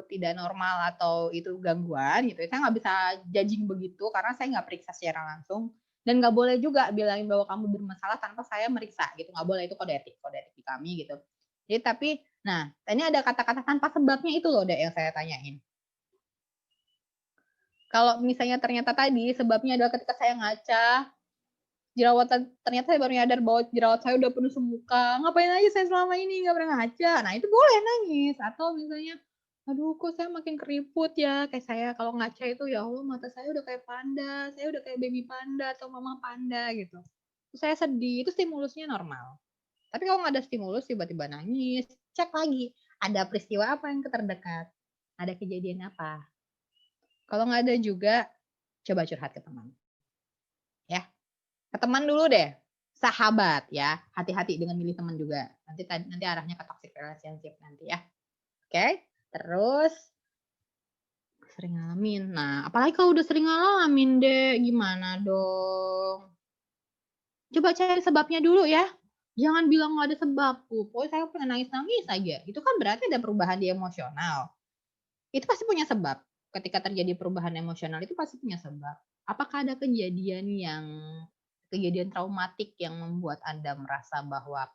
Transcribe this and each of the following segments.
tidak normal atau itu gangguan gitu. Saya nggak bisa judging begitu karena saya nggak periksa secara langsung. Dan nggak boleh juga bilangin bahwa kamu bermasalah tanpa saya meriksa gitu. Nggak boleh, itu kode etik di kami gitu. Jadi tapi, nah ini ada kata-kata tanpa sebabnya itu loh Dek yang saya tanyain. Kalau misalnya ternyata tadi sebabnya adalah ketika saya ngaca, jerawatan, ternyata saya baru nyadar bahwa jerawat saya udah penuh semuka. Ngapain aja saya selama ini nggak pernah ngaca. Nah itu boleh nangis. Atau misalnya, aduh kok saya makin keriput ya. Kayak saya kalau ngaca itu ya Allah mata saya udah kayak panda, saya udah kayak baby panda atau mama panda gitu. Terus saya sedih, itu stimulusnya normal. Tapi kalau nggak ada stimulus tiba-tiba nangis, cek lagi. Ada peristiwa apa yang terdekat? Ada kejadian apa? Kalau nggak ada juga, coba curhat ke teman. Ya, ke teman dulu deh. Sahabat ya, hati-hati dengan milih teman juga. Nanti arahnya ke toxic relationship nanti ya. Oke, terus sering ngalamin. Nah, apalagi kalau udah sering ngalamin deh, gimana dong? Coba cari sebabnya dulu ya. Jangan bilang nggak ada sebab. Pokoknya saya pengen nangis-nangis aja. Itu kan berarti ada perubahan di emosional. Itu pasti punya sebab. Ketika terjadi perubahan emosional itu pasti punya sebab. Apakah ada kejadian traumatik yang membuat Anda merasa bahwa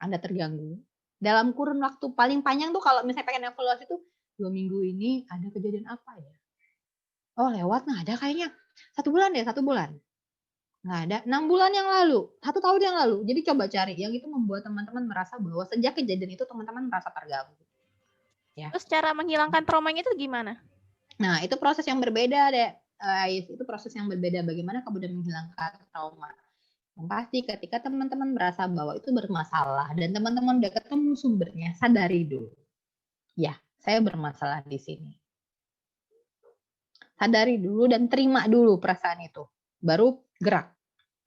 Anda terganggu? Dalam kurun waktu paling panjang tuh kalau misalnya pengen evaluasi tuh 2 minggu ini ada kejadian apa ya? Oh lewat nggak ada kayaknya. 1 bulan deh, 1 bulan. Nggak ada. 6 bulan yang lalu, 1 tahun yang lalu. Jadi coba cari yang itu membuat teman-teman merasa bahwa sejak kejadian itu teman-teman merasa terganggu. Ya. Terus cara menghilangkan traumanya itu gimana? Nah, itu proses yang berbeda deh. Itu proses yang berbeda bagaimana kemudian menghilangkan trauma. Yang pasti ketika teman-teman merasa bahwa itu bermasalah dan teman-teman udah ketemu sumbernya, sadari dulu. Ya, saya bermasalah di sini. Sadari dulu dan terima dulu perasaan itu. Baru gerak.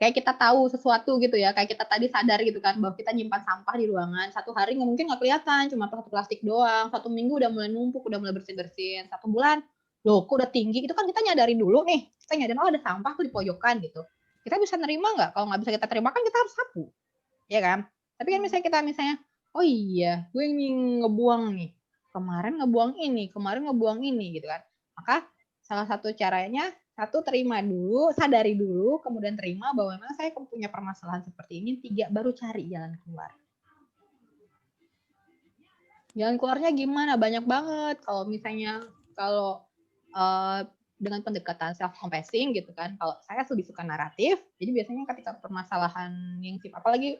Kayak kita tahu sesuatu gitu ya, kayak kita tadi sadar gitu kan bahwa kita nyimpan sampah di ruangan, 1 hari mungkin nggak kelihatan, cuma 1 plastik doang, 1 minggu udah mulai numpuk, udah mulai bersih-bersihin, 1 bulan, loh kok udah tinggi, itu kan kita nyadari dulu nih, kita nyadarin oh ada sampah tuh di pojokan gitu. Kita bisa nerima nggak? Kalau nggak bisa kita terima kan kita harus sapu, ya kan? Tapi kan misalnya oh iya, gue ngebuang nih, kemarin ngebuang ini gitu kan. Maka salah satu caranya, 1 terima dulu, sadari dulu, kemudian terima bahwa memang saya punya permasalahan seperti ini. 3 baru cari jalan keluar. Jalan keluarnya gimana? Banyak banget. Kalau misalnya dengan pendekatan self confessing gitu kan. Kalau saya lebih suka naratif, jadi biasanya ketika permasalahan yang apalagi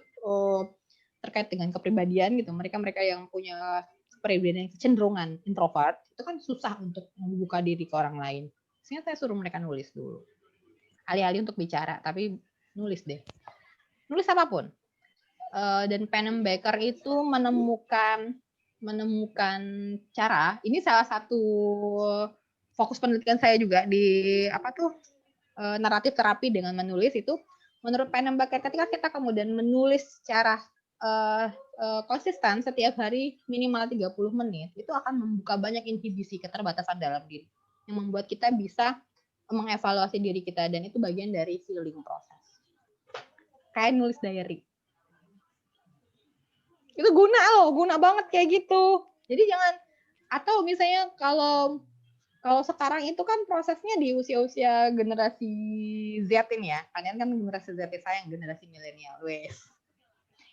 terkait dengan kepribadian gitu, mereka yang punya kepribadian yang kecenderungan introvert, itu kan susah untuk membuka diri ke orang lain. Biasanya saya suruh mereka nulis dulu. Alih-alih untuk bicara, tapi nulis deh. Nulis apapun. Dan Pennebaker itu menemukan cara, ini salah satu fokus penelitian saya juga di naratif terapi dengan menulis itu, menurut Pennebaker ketika kita kemudian menulis secara konsisten setiap hari minimal 30 menit, itu akan membuka banyak inhibisi keterbatasan dalam diri yang membuat kita bisa mengevaluasi diri kita, dan itu bagian dari healing proses. Kayak nulis diary. Itu guna banget kayak gitu. Jadi jangan, atau misalnya kalau sekarang itu kan prosesnya di usia-usia generasi Z ini ya. Kalian kan generasi Z, saya yang generasi milenial.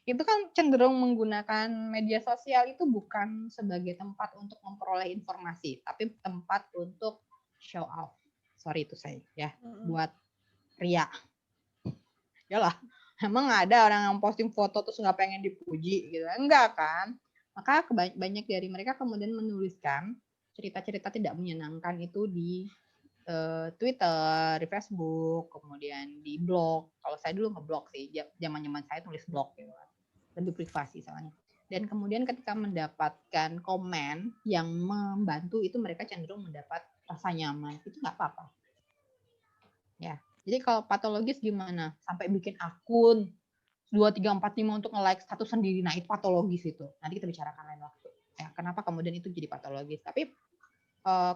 Itu kan cenderung menggunakan media sosial itu bukan sebagai tempat untuk memperoleh informasi, tapi tempat untuk show off. Sorry itu saya ya, buat ria. Yalah, emang nggak ada orang yang posting foto terus nggak pengen dipuji gitu, enggak kan? Maka banyak dari mereka kemudian menuliskan cerita-cerita tidak menyenangkan itu di Twitter, di Facebook, kemudian di blog. Kalau saya dulu ngeblog sih, zaman-zaman saya tulis blog gitu, lebih privasi soalnya. Dan kemudian ketika mendapatkan komen yang membantu itu, mereka cenderung mendapat rasa nyaman, itu nggak apa-apa. Ya, jadi kalau patologis gimana? Sampai bikin akun 2, 3, 4, 5 untuk nge-like status sendiri, nah itu patologis itu. Nanti kita bicarakan lain waktu. Ya, kenapa kemudian itu jadi patologis? Tapi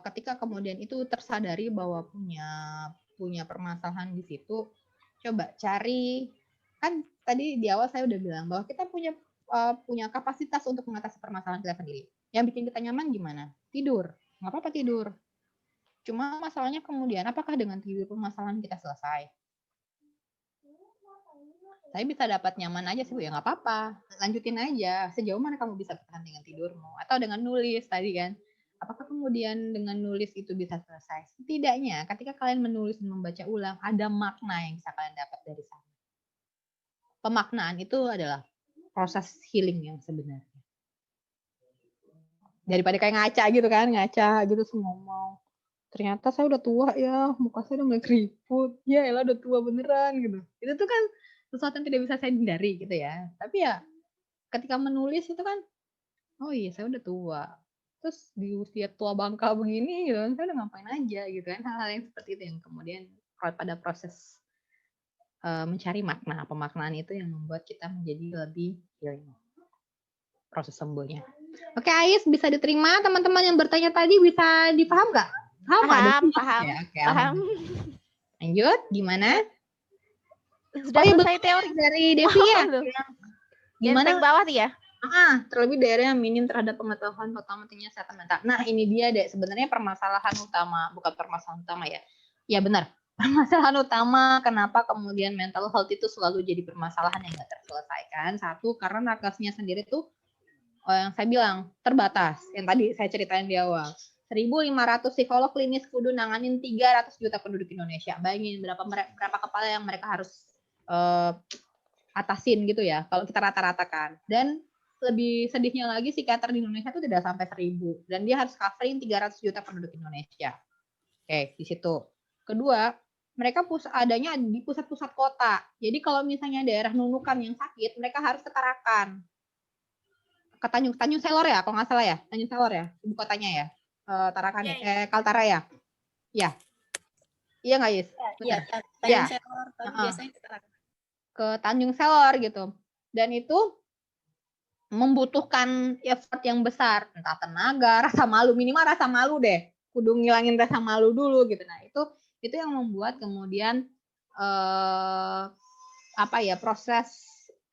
ketika kemudian itu tersadari bahwa punya permasalahan di situ, coba cari, kan tadi di awal saya udah bilang bahwa kita punya kapasitas untuk mengatasi permasalahan kita sendiri. Yang bikin kita nyaman gimana? Tidur, nggak apa-apa tidur. Cuma masalahnya kemudian, apakah dengan tidur permasalahan kita selesai? Saya bisa dapat nyaman aja sih Bu, ya nggak apa-apa. Lanjutin aja. Sejauh mana kamu bisa bertahan dengan tidurmu? Atau dengan nulis tadi kan. Apakah kemudian dengan nulis itu bisa selesai? Setidaknya ketika kalian menulis dan membaca ulang, ada makna yang bisa kalian dapat dari sana. Pemaknaan itu adalah proses healing yang sebenarnya. Daripada kayak ngaca gitu kan, ngaca gitu terus ngomong. Ternyata saya udah tua ya, muka saya udah mulai keriput. Ya elah udah tua beneran gitu. Itu tuh kan sesuatu yang tidak bisa saya hindari gitu ya. Tapi ya ketika menulis itu kan, oh iya saya udah tua. Terus di usia tua bangka begini gitu kan, saya udah ngapain aja gitu kan. Hal-hal yang seperti itu yang kemudian pada proses mencari makna, pemaknaan itu yang membuat kita menjadi lebih healing. Proses sembuhnya. Oke Ais, bisa diterima teman-teman yang bertanya tadi, bisa dipaham nggak? Paham. Ya, oke, Paham. Lanjut, gimana? Sudah selesai teori dari Devi ya. Gimana? Yang bawah tuh ya? Terlebih daerah yang minim terhadap pengetahuan tentang pentingnya kesehatan mental. Nah, ini dia deh sebenarnya permasalahan utama, bukan permasalahan utama ya. Ya benar. Permasalahan utama kenapa kemudian mental health itu selalu jadi permasalahan yang nggak terselesaikan. Satu, karena nakesnya sendiri tuh yang saya bilang terbatas. Yang tadi saya ceritain di awal. 1.500 psikolog klinis kudu nanganin 300 juta penduduk Indonesia. Bayangin berapa kepala yang mereka harus atasin gitu ya. Kalau kita rata-ratakan. Dan lebih sedihnya lagi psikiater di Indonesia itu tidak sampai 1.000 dan dia harus covering 300 juta penduduk Indonesia. Oke, di situ. Kedua, mereka adanya di pusat-pusat kota. Jadi kalau misalnya daerah Nunukan yang sakit, mereka harus ke Tarakan. Ke Tanjung Selor ya, kalau nggak salah ya. Tanjung Selor ya, ibu kotanya ya. Tarakan ya. Kaltara ya. Ya. Iya nggak, Yis? Iya, Tanjung Selor, tapi biasanya ke Tanjung Selor gitu. Dan itu membutuhkan effort yang besar, entah tenaga, rasa malu, minimal rasa malu deh. Kudu ngilangin rasa malu dulu gitu. Nah, itu yang membuat kemudian proses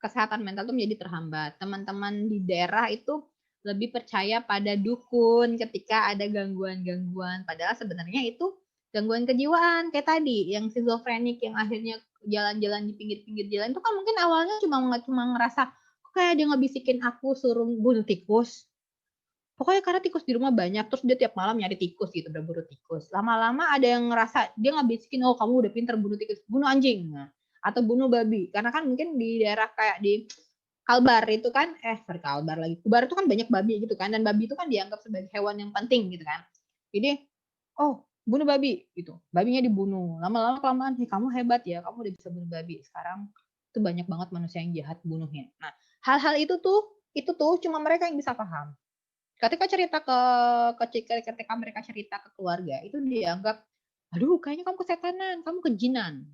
kesehatan mental itu menjadi terhambat. Teman-teman di daerah itu lebih percaya pada dukun ketika ada gangguan-gangguan. Padahal sebenarnya itu gangguan kejiwaan kayak tadi, yang schizofrenik yang akhirnya jalan-jalan di pinggir-pinggir jalan itu kan mungkin awalnya cuma ngerasa kayak dia ngebisikin aku suruh bunuh tikus. Pokoknya karena tikus di rumah banyak, terus dia tiap malam nyari tikus gitu, berburu tikus. Lama-lama ada yang ngerasa dia ngebisikin, oh kamu udah pinter bunuh tikus, bunuh anjing. Nah, atau bunuh babi. Karena kan mungkin di daerah kayak di Kalbar itu kan, Kalbar lagi. Kalbar itu kan banyak babi gitu kan, dan babi itu kan dianggap sebagai hewan yang penting gitu kan. Jadi, oh bunuh babi gitu, babinya dibunuh. Lama-lama kelamaan, kamu hebat ya, kamu udah bisa bunuh babi. Sekarang itu banyak banget manusia yang jahat bunuhnya. Nah, hal-hal itu tuh cuma mereka yang bisa paham. Ketika ketika mereka cerita ke keluarga, itu dianggap, aduh kayaknya kamu kesetanan, kamu kejinan.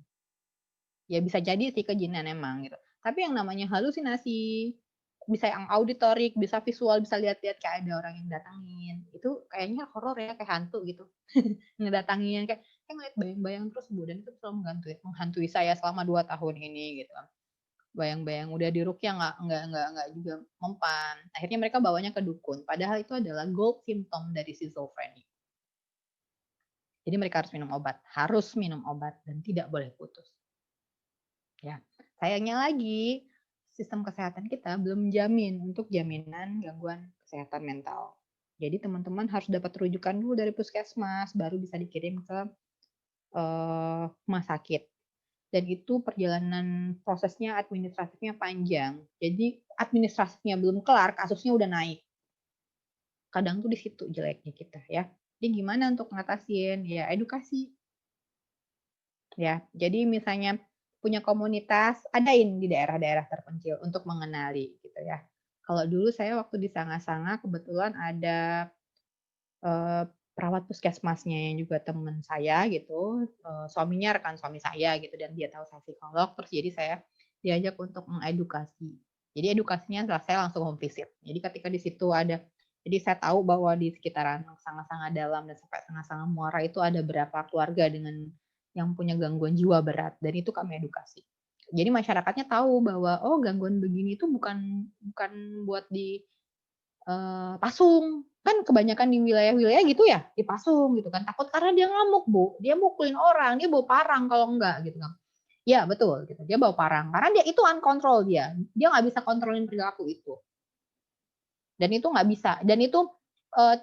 Ya bisa jadi sih kejinan emang gitu. Tapi yang namanya halusinasi, bisa yang auditorik, bisa visual, bisa lihat-lihat kayak ada orang yang datangin. Itu kayaknya horor ya, kayak hantu gitu. Ngedatangin kayak ngeliat bayang-bayang terus Bu, dan itu selalu menghantui saya selama 2 tahun ini gitu. Bayang-bayang udah diruqyah nggak juga mempan. Akhirnya mereka bawanya ke dukun. Padahal itu adalah gold symptom dari schizophrenia. Jadi mereka harus minum obat dan tidak boleh putus. Ya, sayangnya lagi sistem kesehatan kita belum jamin untuk jaminan gangguan kesehatan mental. Jadi teman-teman harus dapat rujukan dulu dari puskesmas, baru bisa dikirim ke rumah sakit. Dan itu perjalanan prosesnya administratifnya panjang. Jadi administratifnya belum kelar, kasusnya udah naik. Kadang tuh di situ jeleknya kita ya. Jadi gimana untuk ngatasin? Ya edukasi. Ya, jadi misalnya punya komunitas, adain di daerah-daerah terpencil untuk mengenali gitu ya. Kalau dulu saya waktu di Sanga-Sanga kebetulan ada perawat puskesmasnya yang juga teman saya gitu, suaminya rekan suami saya gitu, dan dia tahu saya psikolog, terus jadi saya diajak untuk mengedukasi. Jadi edukasinya setelah saya langsung home visit. Jadi ketika di situ ada, jadi saya tahu bahwa di sekitaran Sanga-Sanga Dalam dan sampai Sanga-Sanga Muara itu ada berapa keluarga dengan yang punya gangguan jiwa berat, dan itu kami edukasi. Jadi masyarakatnya tahu bahwa oh gangguan begini itu bukan buat di pasung, Kan kebanyakan di wilayah-wilayah gitu ya, dipasung gitu kan. Takut karena dia ngamuk, Bu. Dia mukulin orang, dia bawa parang kalau enggak gitu kan. Ya, betul gitu. Dia bawa parang karena dia itu uncontrol dia. Dia nggak bisa kontrolin perilaku itu. Dan itu nggak bisa. Dan itu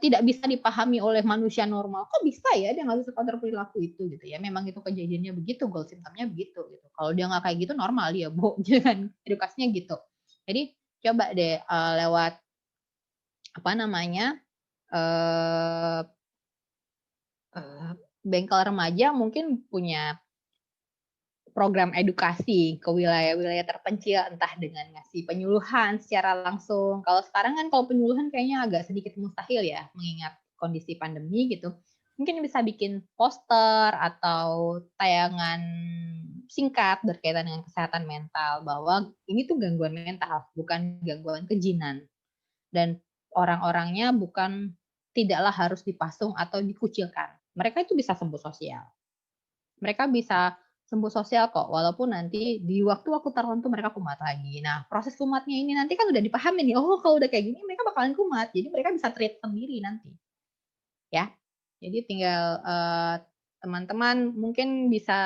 tidak bisa dipahami oleh manusia normal. Kok bisa ya dia nggak bisa kontrol perilaku itu gitu ya. Memang itu kejadiannya begitu, goal symptomnya begitu gitu. Kalau dia nggak kayak gitu normal dia, Bu. Jangan edukasinya gitu. Jadi coba deh lewat apa namanya bengkel remaja mungkin punya program edukasi ke wilayah-wilayah terpencil, entah dengan ngasih penyuluhan secara langsung. Kalau sekarang kan kalau penyuluhan kayaknya agak sedikit mustahil ya, mengingat kondisi pandemi gitu. Mungkin bisa bikin poster atau tayangan singkat berkaitan dengan kesehatan mental, bahwa ini tuh gangguan mental, bukan gangguan kejinan. Dan orang-orangnya tidaklah harus dipasung atau dikucilkan. Mereka itu bisa sembuh sosial. Mereka bisa sembuh sosial kok, walaupun nanti di waktu-waktu tertentu mereka kumat lagi. Nah, proses kumatnya ini nanti kan udah dipahami nih, oh kalau udah kayak gini mereka bakalan kumat, jadi mereka bisa treat sendiri nanti. Ya, jadi tinggal teman-teman mungkin bisa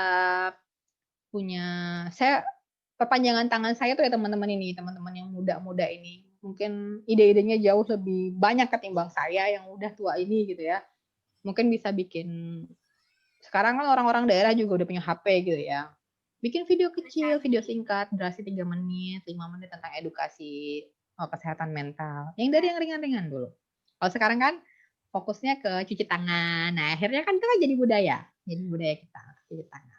punya, saya perpanjangan tangan saya tuh ya teman-teman ini, teman-teman yang muda-muda ini. Mungkin ide-idenya jauh lebih banyak ketimbang saya yang udah tua ini gitu ya. Mungkin bisa bikin, sekarang kan orang-orang daerah juga udah punya HP gitu ya. Bikin video kecil, video singkat, durasi 3 menit, 5 menit tentang edukasi kesehatan mental. Yang dari yang ringan-ringan dulu. Kalau sekarang kan fokusnya ke cuci tangan. Nah, akhirnya kan itu kan jadi budaya. Jadi budaya kita, cuci tangan.